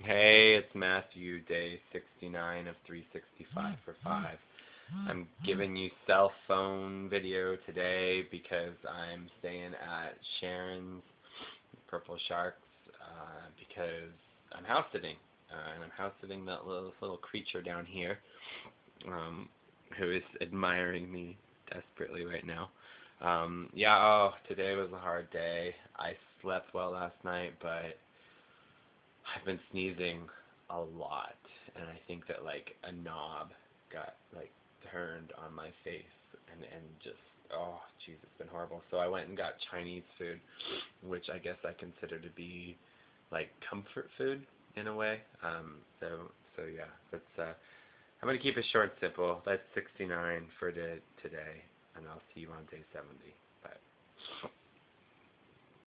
Hey, it's Matthew, day 69 of 365 for 5. I'm giving you cell phone video today because I'm staying at Sharon's Purple Sharks because I'm house sitting. And I'm house sitting that little creature down here um, who is admiring me desperately right now. Today was a hard day. I slept well last night, but I've been sneezing a lot, and I think that like a knob got like turned on my face, and just jeez, it's been horrible. So I went and got Chinese food, which I guess I consider to be like comfort food in a way. So yeah, I'm gonna keep it short and simple. That's 69 for today, and I'll see you on day 70. Bye.